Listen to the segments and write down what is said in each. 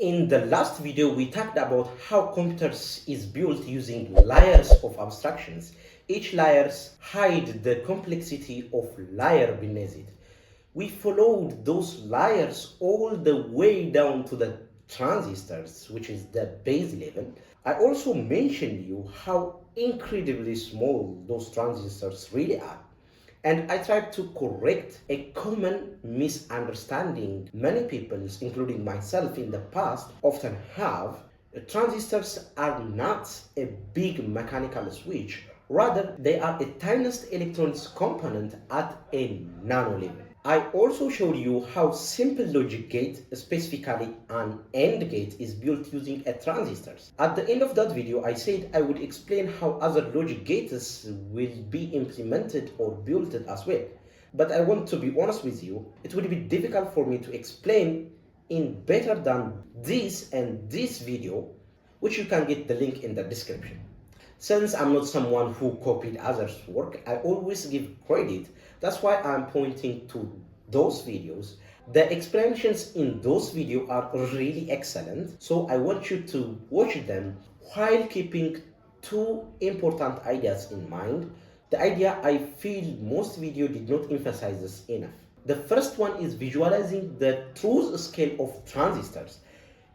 In the last video, we talked about how computers is built using layers of abstractions. Each layers hide the complexity of layer beneath it. We followed those layers all the way down to the transistors, which is the base level. I also mentioned you how incredibly small those transistors really are. And I tried to correct a common misunderstanding many people, including myself in the past, often have. Transistors are not a big mechanical switch. Rather, they are a tiniest electronics component at a nano level. I also showed you how simple logic gate, specifically an AND gate, is built using a transistors. At the end of that video, I said I would explain how other logic gates will be implemented or built as well. But I want to be honest with you, it would be difficult for me to explain in better than this and this video, which you can get the link in the description. Since I'm not someone who copied others' work, I always give credit. That's why I'm pointing to those videos. The explanations in those videos are really excellent, so I want you to watch them while keeping two important ideas in mind. The idea I feel most videos did not emphasize this enough. The first one is visualizing the true scale of transistors.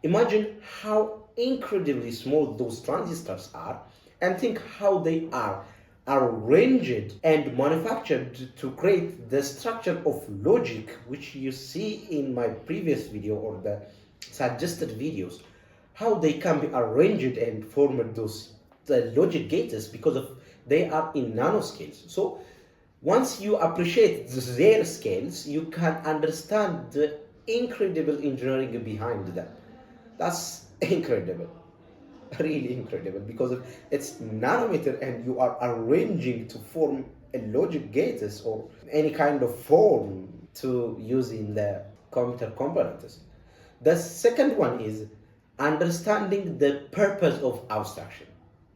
Imagine how incredibly small those transistors are and think how they are arranged and manufactured to create the structure of logic which you see in my previous video or the suggested videos, how they can be arranged and formed those the logic gates because of they are in nanoscales. So once you appreciate their scales, you can understand the incredible engineering behind them. That's incredible, really incredible, because it's nanometer and you are arranging to form a logic gates or any kind of form to use in the computer components. The second one is understanding the purpose of abstraction.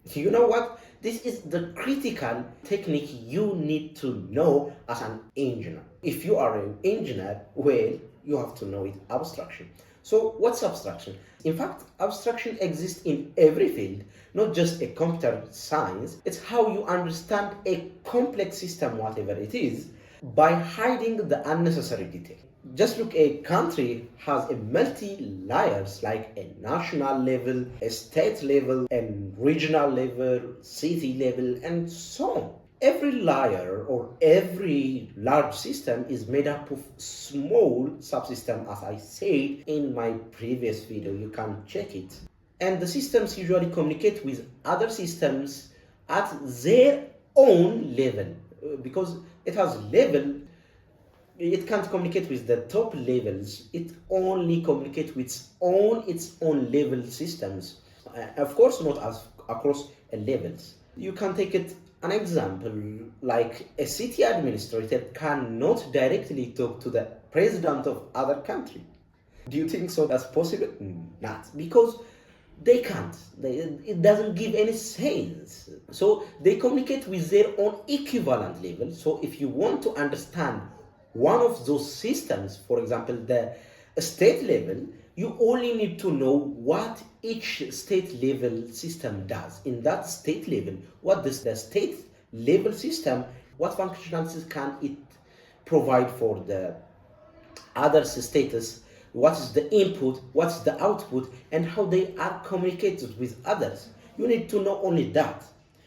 You know what? This is the critical technique you need to know as an engineer. If you are an engineer, well, you have to know it abstraction. So what's abstraction? In fact, abstraction exists in every field, not just a computer science. It's how you understand a complex system, whatever it is, by hiding the unnecessary detail. Just look, a country has a multi layers like a national level, a state level, and regional level, city level, and so on. Every layer or every large system is made up of small subsystems, as I said in my previous video. You can check it. And the systems usually communicate with other systems at their own level because it has level. It can't communicate with the top levels. It only communicates with its own level systems. Of course, not as across levels. You can take it an example like a city administrator cannot directly talk to the president of other country. Do you think so that's possible? Not, because they can't. It doesn't give any sense. So they communicate with their own equivalent level. So if you want to understand one of those systems, for example, the state level, you only need to know what each state level system does. In that state level, what does the state level system, what functionalities can it provide for the other status, what is the input, what's the output, and how they are communicated with others. You need to know only that.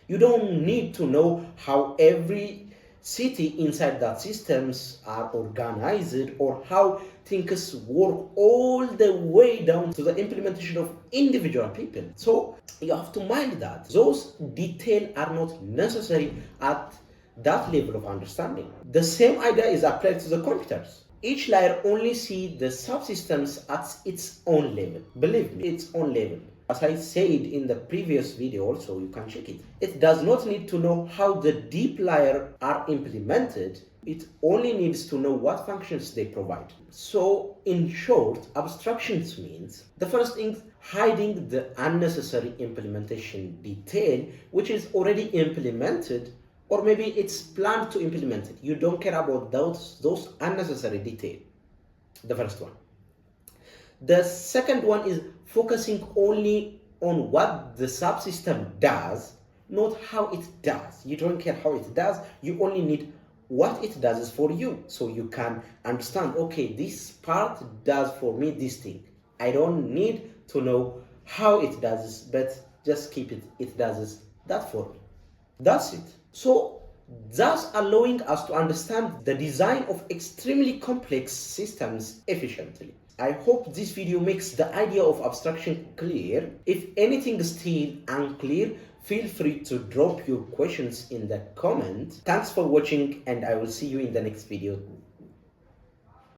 You don't need to know how every city inside that systems are organized or how things work all the way down to the implementation of individual people. So you have to mind that those details are not necessary at that level of understanding. The same idea is applied to the computers. Each layer only sees the subsystems at its own level. Believe me, its own level. As I said in the previous video also, you can check it. It does not need to know how the deep layer are implemented. It only needs to know what functions they provide. So in short, abstractions means the first thing, hiding the unnecessary implementation detail which is already implemented, or maybe it's planned to implement it. You don't care about those unnecessary detail. The first one. The second one is focusing only on what the subsystem does, not how it does. You don't care how it does, you only need what it does for you, so you can understand, okay, this part does for me this thing. I don't need to know how it does, but just keep it does that for me. That's it. So thus allowing us to understand the design of extremely complex systems efficiently. I hope this video makes the idea of abstraction clear. If anything is still unclear, feel free to drop your questions in the comment. Thanks for watching, and I will see you in the next video.